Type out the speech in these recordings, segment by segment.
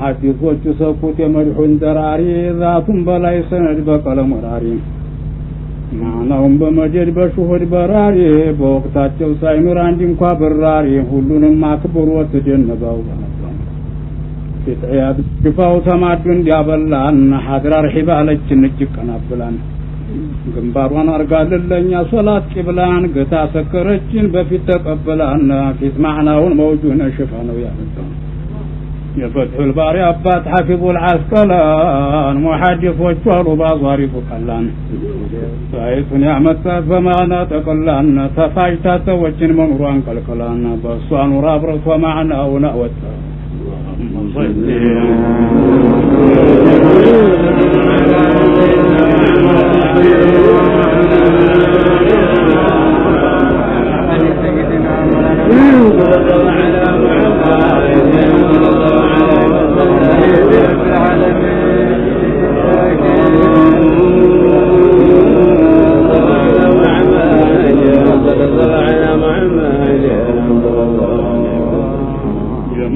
ሐዲሶቹ ሰኩት የመድሑን ደራሪ ዛቱን በላይ ሰነድ በቀለም ወራሪ ማናውም በመጀድ በሹሁድ በራሪ በወቅታቸው ሳይኖር አንድ እንኳ በራሪ ሁሉንም አክብሮት ደነበው ፍጥያት ግፋው ተማዱ እንዲያበላን ሐድራር ሒባለችን እጅቀናብላን ግንባሯን አርጋለኛ ሶላት ቂብላን ገታ ሰከረችን በፊት ተቀበላን ፊት ማዕናውን መውጁን ሽፋነው ያመጣው የፈትሁል ባሪ አባት ሐፊዙል አስቀላን ሙሐዲሶቹ አሉ ባዛሪፉ ቀላን ሳይቱን ያመጣት በማዕና ተቀላን ተፋጅታ ተወችን መኑሯን ቀልቀላን በእሷ ኑር አብረቷ ማዕናውን አወጣ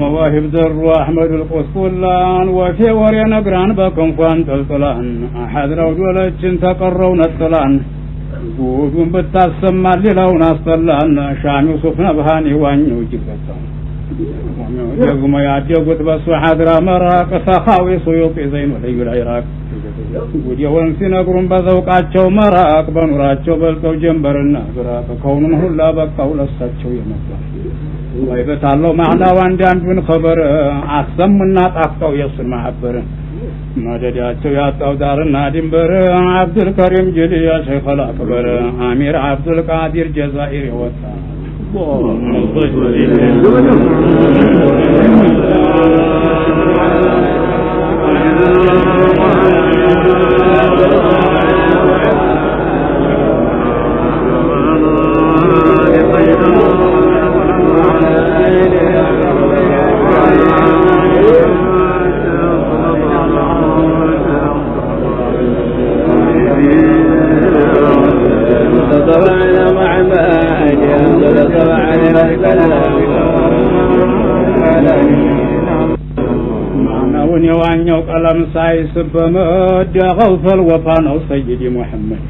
مواهب ذر أحمد القسطلان وفي وري نقران بكنفان تلطلان أحد رجلتين تقرون الطلان جودون بتاسم للون أصطلان شام يوسف نبهاني وانيو جبتان يقوم يعجبت بس حضر مراق سخاوي سيوطي زين ولي العراق ودي ونسي نقرون بذوقاتشو مراق بنوراتشو بلتو جنبرنا براق كونن هلا بقاو لساتشو يمطلان ويبت الله معنا واندان بن خبر عصمنا طاقتو يسر محبر مدداتو ياطاو دارنا دنبر عبد الكريم جلي يا شيخ الاكبر امير عبد القادر جزائري وطا يوانيو قلم سايس بمد غوث الوفا سيدي محمد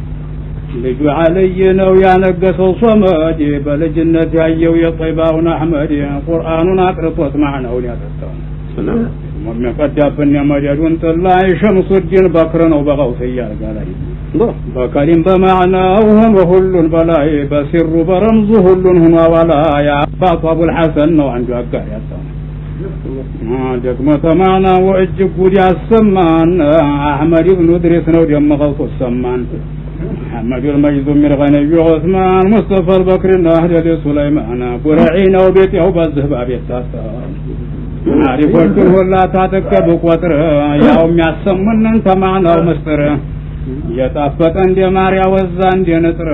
لجو علي نو يا نقصو صمد بلجنة يايو يطيباون احمد قرآن اقرطوت معنا وليا تستون ومن قد جابن مجدون طلع شمس الدين بكرن وبغوث يارقالي بكريم بمعنى وهم هل بلاي بسر برمزه هل هنا ولا يا عباط ابو الحسن نو عنده اقار يستون دقمة معنا وعجب ودي السمان أحمد بن ادريس نو ديم غوث السمان محمد المجد من غني عثمان مصطفى البكر النهر سليمان برعين وبيت او بالذهب يتاسان عارف وقته ولا تعتكب قطر يوم يسمن انت معنا ومستر يطفق عند ماريا وزا عند نطر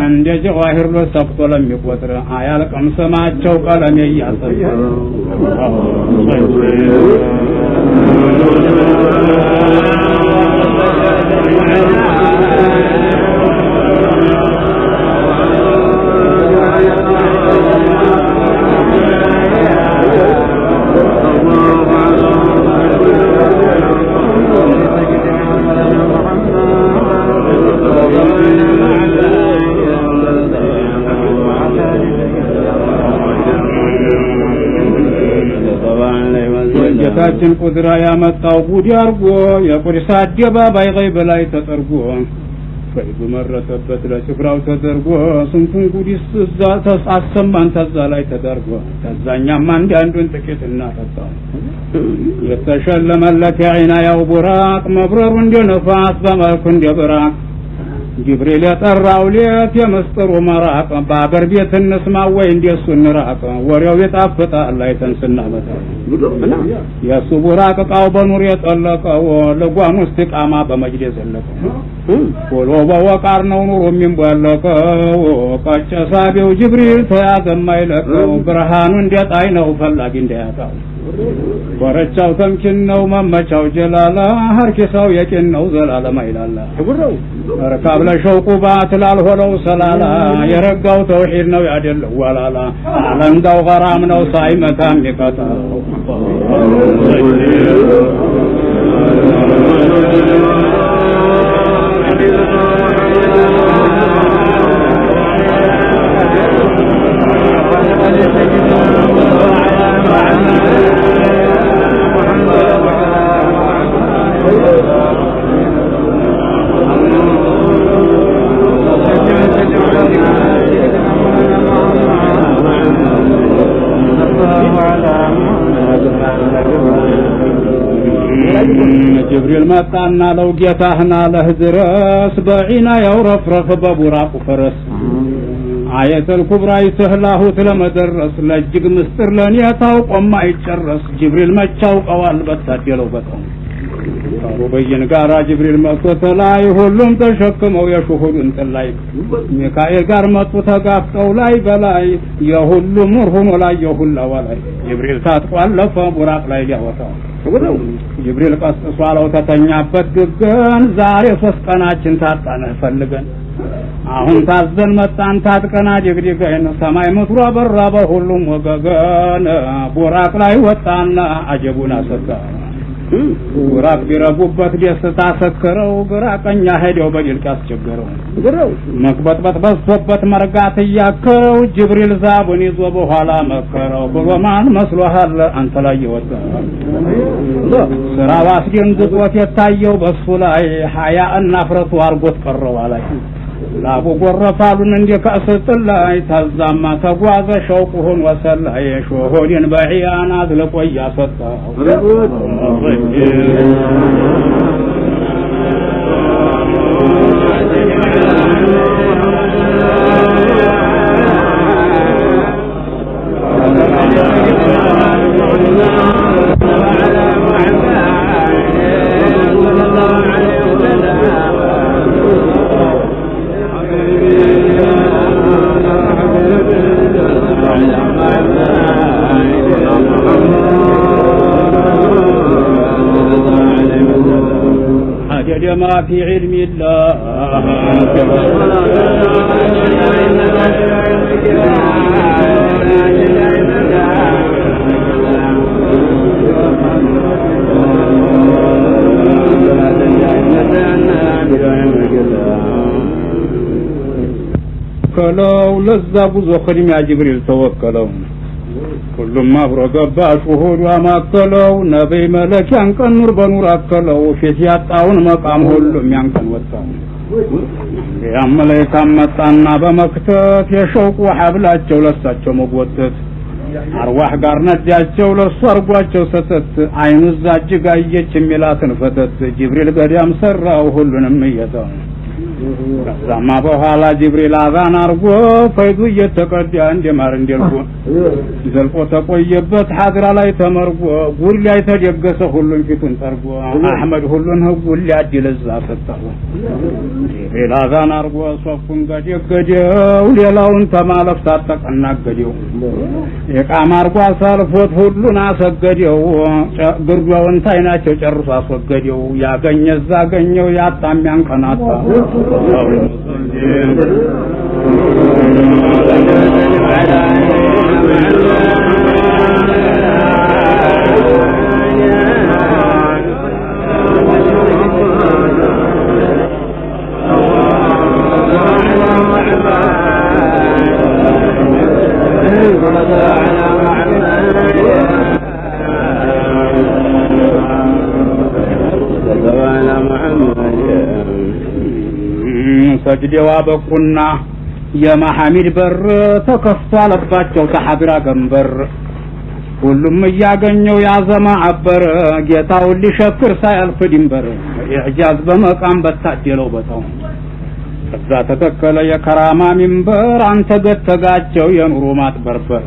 عند جواهر لسقط لم يقطر عيالكم سماعቸው ቀለም ያያሰል ታችን ቁድራ ያመጣው ጉድ ያርጎ የቁርሳ አደባባይ ገይብ ላይ ተጠርጎ ፈይዱ መረተበት ለጭፍራው ተደርጎ ስንቱን ጉዲስ እዛ ተሳሰማን ተዛ ላይ ተደርጎ ተዛኛም አንዱን ጥቂት እናፈጣው የተሸለመለት ያይና ያው ቡራቅ መብረሩ እንደ ነፋስ በመልኩ እንደ ብራቅ ጅብሪል የጠራው ሌት የመስጠሩ መራቅ በአገር ቤት እንስማ ወይ እንደሱ እንራቅ ወሬው የጣፈጣል ላይ ተንስና መጣ የሱ ቡራቅ ቃው በኑር የጠለቀው ለጓም ውስጥ ቃማ በመጅድ ዘለቀው ወሎ በወቃር ነው ኑሮ የሚንበለቀው ቀጨሳቢው ጅብሪል ተያዘማይለቀው ብርሃኑ እንደጣይ ነው ፈላጊ እንደያጣው ወረቻው ተምኪን ነው መመቻው ጀላላ ሀርኪሳው የቂን ነው ዘላለም አይላላ ጉረው ረካብ ለሸውቁ ባትላል ሆለው ሰላላ የረጋው ተውሂድ ነው ያደለው ወላላ አለንጋው ገራም ነው ሳይመታም ይቀጣው جبريل مطعنا لو جيتهنا لهزرس بعينا يورفرخ ببراق فرس آية الكبرى يسهله تلمدرس لجق مستر لن يتاوق وما يتشرس جبريل ما تشاوق أوال بتاديلو بطهم ربين قارا جبريل مطوت لاي هلوم تشكموا يشهد انت لاي ميكائيل قار مطوت قافتو لاي بلاي يهلو مرهم ولا يهل ولاي جبريل تاتقوال لفا براق لاي ليهوتاو جبريل قصص على وتتኛበት ግገን ዛሬ 3 ቀናችን ታጣነ ፈልገን አሁን ታዘን መጣን ታጥቀና ጀግዲገን ሰማይ ምድሩ አበራ በሁሉም ወገገን ቦራቅ ላይ ወጣና አጀቡና ሰጋ ቦራቅ ቢረጉበት ደስታ ሰከረው ግራ ቀኛ ሄደው በድል ካስቸገረው መቅበጥበጥ በዝቶበት መርጋት ያከረው ጅብሪል ዛቡን ይዞ በኋላ መከረው በማን መስሎሃል አንተ ላይ ይወጣ ስራው አስደንግጦት የታየው በሱ ላይ ሀያ እና ፍረቱ አርጎት ቀረው አላይ ላቡ ጎረፋሉን እንደከሰጥል ላይ ታዛማ ተጓዘ ሸውቁን ወሰላይ ሾሆዲን በህያና ዝለቆ ያሰጣው ما في علم الله كلو لذا بوزو خدم يا جبريل توكلوا كلهم مبرق شهود وما كلوا نبي ملك ينكن نور بنور أكلوا في سياطاون مقام كلهم ينكن وطاون يا ملك مطانا بمكتت يشوق وحبلاتቸው ለሳቸው መጎተት አርዋህ ጋር ነጃቸው ለሰርጓቸው ሰተት አይኑ ዛጅ ጋየች የሚላትን ፈተት ጅብሪል ገዳም ሰራው ሁሉንም እየተው ከዛማ በኋላ ጅብሪል አዛን አርጎ ፈይዱ እየተቀዳ እንደማር እንደልጎ ዘልቆ ተቆየበት ሐድራ ላይ ተመርጎ ጉል ላይ ተደገሰ ሁሉን ፊቱን ጠርጎ አህመድ ሁሉን ሁሉ ያድለዛ ፈጣው ጅብሪል አዛን አርጎ ሶፉን ገደገደው ሌላውን ተማለፍ ታጠቀናገደው የቃም አርጎ አሳልፎት ሁሉን አሰገደው ግርጓውን ታይናቸው ጨርሶ አስወገደው ያገኘዛ ገኘው ያጣሚያን ቀናታ ሰጅደዋ በቁና የመሐሚድ በር ተከፍቷለባቸው ተሐቢራ ገንበር ሁሉም ያገኘው ያዘማ አበር ጌታውን ሊሸክር ሳያልፍ ድንበር ኢዕጃዝ በመቃም በታደለው በታው ከዛ ተተከለ የከራማ ሚንበር አንተ ገተጋቸው የኑሩ ማጥበርበር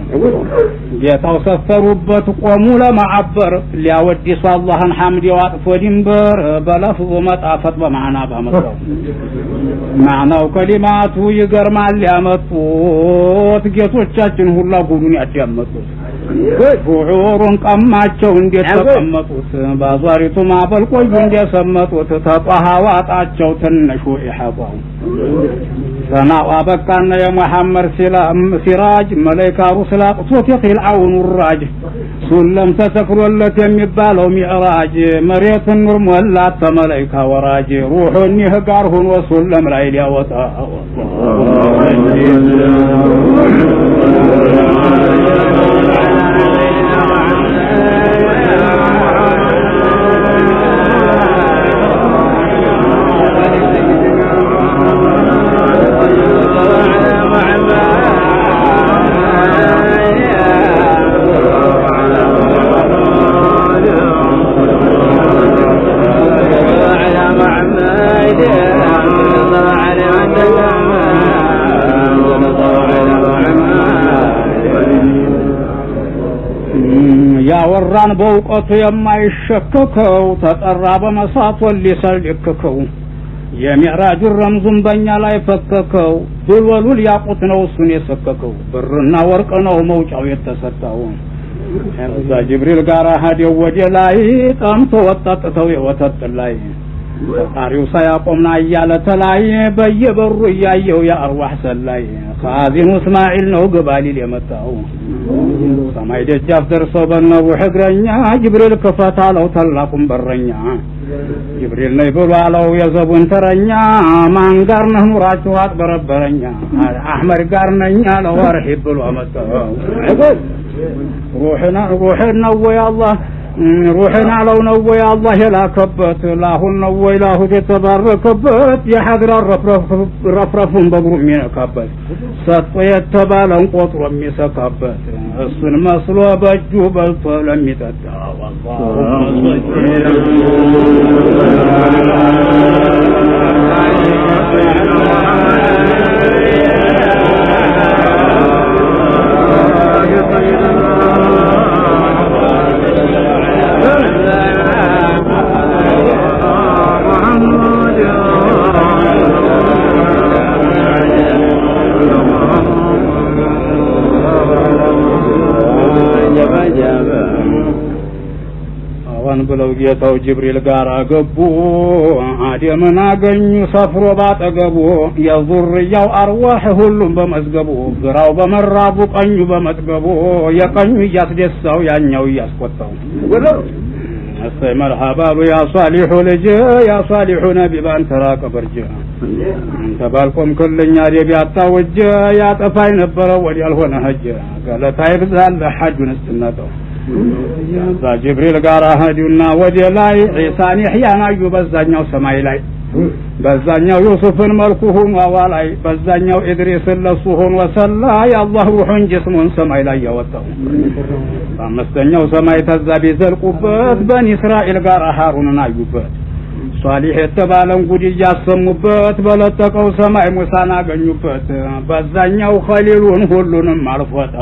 ጌታው ሰፈሩበት ቆሙ ለማዓበር ሊያወድሱ አላህን ሐምድ ያጥፎ ድንበር በለፍዙ መጣፈጥ በማዕና ባመጣው ማዕናው ከሊማቱ ይገርማል ያመጡት ጌቶቻችን ሁሉ ጉዱን ያዳመጡት ቡዑሩን ቀማቸው እንዴት ተቀመጡት ባዛሪቱ ማበል ቆዩ እንደሰመጡት ተጣሃዋጣቸው ትንሹ ኢሐባው ሰናው አበቃና የመሐመድ ሲራጅ መላእክቱ ስላጥቶት የኺልአውን ራጅ ሱለም ተሰክሮለት የሚባለው ሚዕራጅ መሬትን ኑር ሞላት ተመላይካ ወራጅ ሩሑን ይህጋር ሆኖ ሱለም ላይ ሊያወጣ ያወራን በእውቀቱ የማይሸከከው ተጠራ በመሳት ሊሰልክከው የሚዕራጁ ረምዙን በእኛ ላይ ፈከከው ዱልወሉል ያቁት ነው እሱን የሰከከው ብርና ወርቅ ነው መውጫው የተሰጣው እዛ ጅብሪል ጋር ሀዲው ወደ ላይ ጠምቶ ወጣጥተው የወተት ላይ ፈጣሪው ሳያቆምና እያለ ተላይ በየበሩ እያየው የአርዋህ ሰላይ ካዚኑ እስማኤል ነው ግባሊል የመጣው ሰማይ ደጃፍ ደርሰው በነው ህግረኛ ጅብሪል ከፈታለው ተላቁም በረኛ ጅብሪል ነይ ብሎ አለው የዘቡን ተረኛ ማን ጋር ነህ ኑራችሁ አጥበረበረኛ አህመድ ጋር ነኝ አለው ወርሂብ ብሎ አመጣው روحنا ويا الله روحنا لو نو يا الله لا كبت لاهن نو له تباركبت يا حضر رفرف ببرم يكبت سطو يتبالن قطر يسكبت السن مسلو بجو بلط لم يتدا ብለው ጌታው ጅብሪል ጋር ገቡ አደምን አገኙ ሰፍሮ ባጠገቡ የዙርያው አርዋህ ሁሉም በመዝገቡ ግራው በመራቡ ቀኙ በመጥገቡ የቀኙ ያስደሳው ያኛው ያስቆጣው እሰይ መርሃባ ያ ሷሊሁ ልጅ ያ ሷሊሁ ነቢ ባንተ ራቀ በርጀ አንተ ባልቆም ክልኛ ደቢያታ ወጀ ያጠፋይ ነበረ ወዲያል ሆነ ሀጀ ገለታይ ብዛል ሐጁን እስትናተው ዛ ጅብሪል ጋር ሀዲውና ወደ ላይ ኢሳን ይህያን አዩ በዛኛው ሰማይ ላይ በዛኛው ዩሱፍን መልኩ ሆኖ አዋላይ በዛኛው ኢድሪስን ለሱ ሆኖ ሰላ ያላህ ሩሑን ጅስሙን ሰማይ ላይ ያወጣው በአምስተኛው ሰማይ ተዛቢ ዘልቁበት በኒ እስራኤል ጋር ሃሩንን አዩበት ሷሊህ የተባለን ጉድ ያሰሙበት በለጠቀው ሰማይ ሙሳን አገኙበት በዛኛው ኸሊሉን ሁሉንም አልፎታ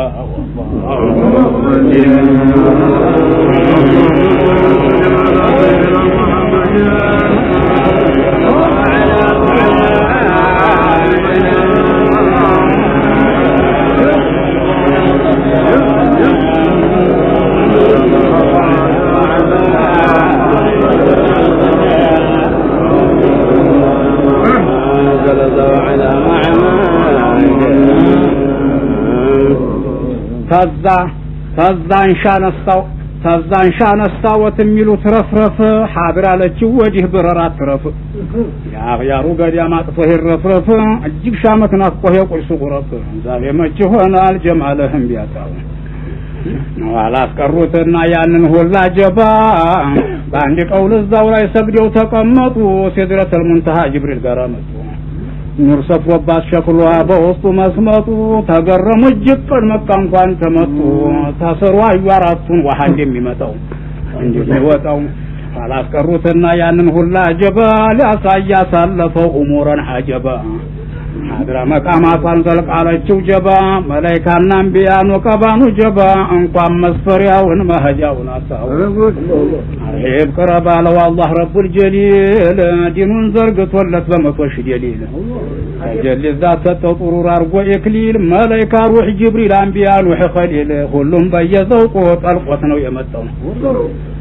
ተዛን ሻነስታው የሚሉ ትረፍረፍ ሐብር አለችው ወዲህ ብረራ ትረፍ ያሩ ገዲያ ማጥፎ ይረፍረፍ እጅግ ሻመት ናፍቆ የቁርሱ ቁረፍ ዛሬ መች ሆናል ጀማለህም ቢያጣው አላስቀሩትና ያንን ሁላ ጀባ በአንድ ቀውል እዛው ላይ ሰግደው ተቀመጡ ሲድረተል ሙንተሃ ጅብሪል ጋር መጡ ኑር ሰፍሮባት ሸክሏ በውስጡ መስመጡ ተገረሙ እጅግ መቃ እንኳን ተመጡ ታሰሩ አዩ አራቱን ውሃ እንደሚመጣው እንደሚወጣው አላስቀሩትና ያንን ሁላ ጀባ ሊያሳያሳለፈው ኡሙራን አጀባ ሀድራ መቃማቷን ዘልቃለችው ጀባ መላእክታና አንቢያኑ ቀባኑ ጀባ እንኳን መስፈሪያውን መህጃውን አጣው አርሂብ ቀረባ ለው አላህ ረቡል ጀሊል ዲኑን ዘርግቶለት በመቶሽ ደሊል ጀሊል ዛት ተጥሩር አርጎ ኢክሊል መላእክታ ሩህ ጅብሪል አንቢያኑ ኸሊል ሁሉም በየዘውቁ ጠልቆት ነው የመጣው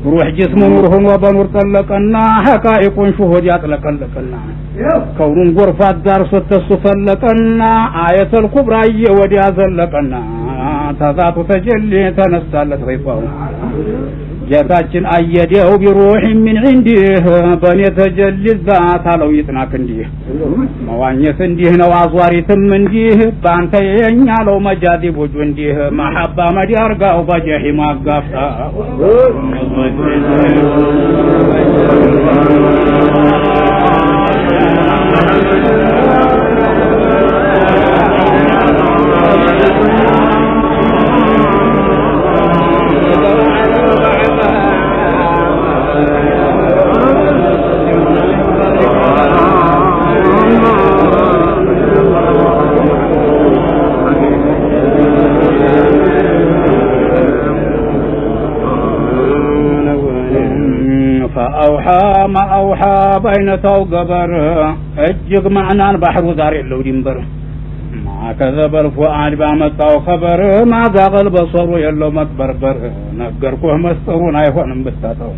ሩህ ጅስሙ ኑር ሆኖ በኑር ጠለቀና ሐቃኢቁን ሹሁድ ያጥለቀለቀና ከውኑን ጎርፋት ዳር ስተሱ ፈለቀና አየተል ኩብራ ወዲያ ዘለቀና ተዛቱ ተጀሊ ተነሳለት ሪፋው ጌታችን አየደው ቢሩህ ምን عنده በኔ ተጀሊ ዛት አለው ይጥናክ እንዲህ መዋኘት እንዲህ ነው አዟሪትም እንዲህ ባንተ የኛለው መጃዲቦች እንዲህ መሐባ መዲያርጋው በጀሂም አጋፍታ فأوحى ما أوحى بين توقبر اجق معنا البحر ذار اللو دنبر ما كذب الفؤاد بامتاو خبر ما ذاق البصر يلو متبربر نقركوه مسترون ايفون بستاتو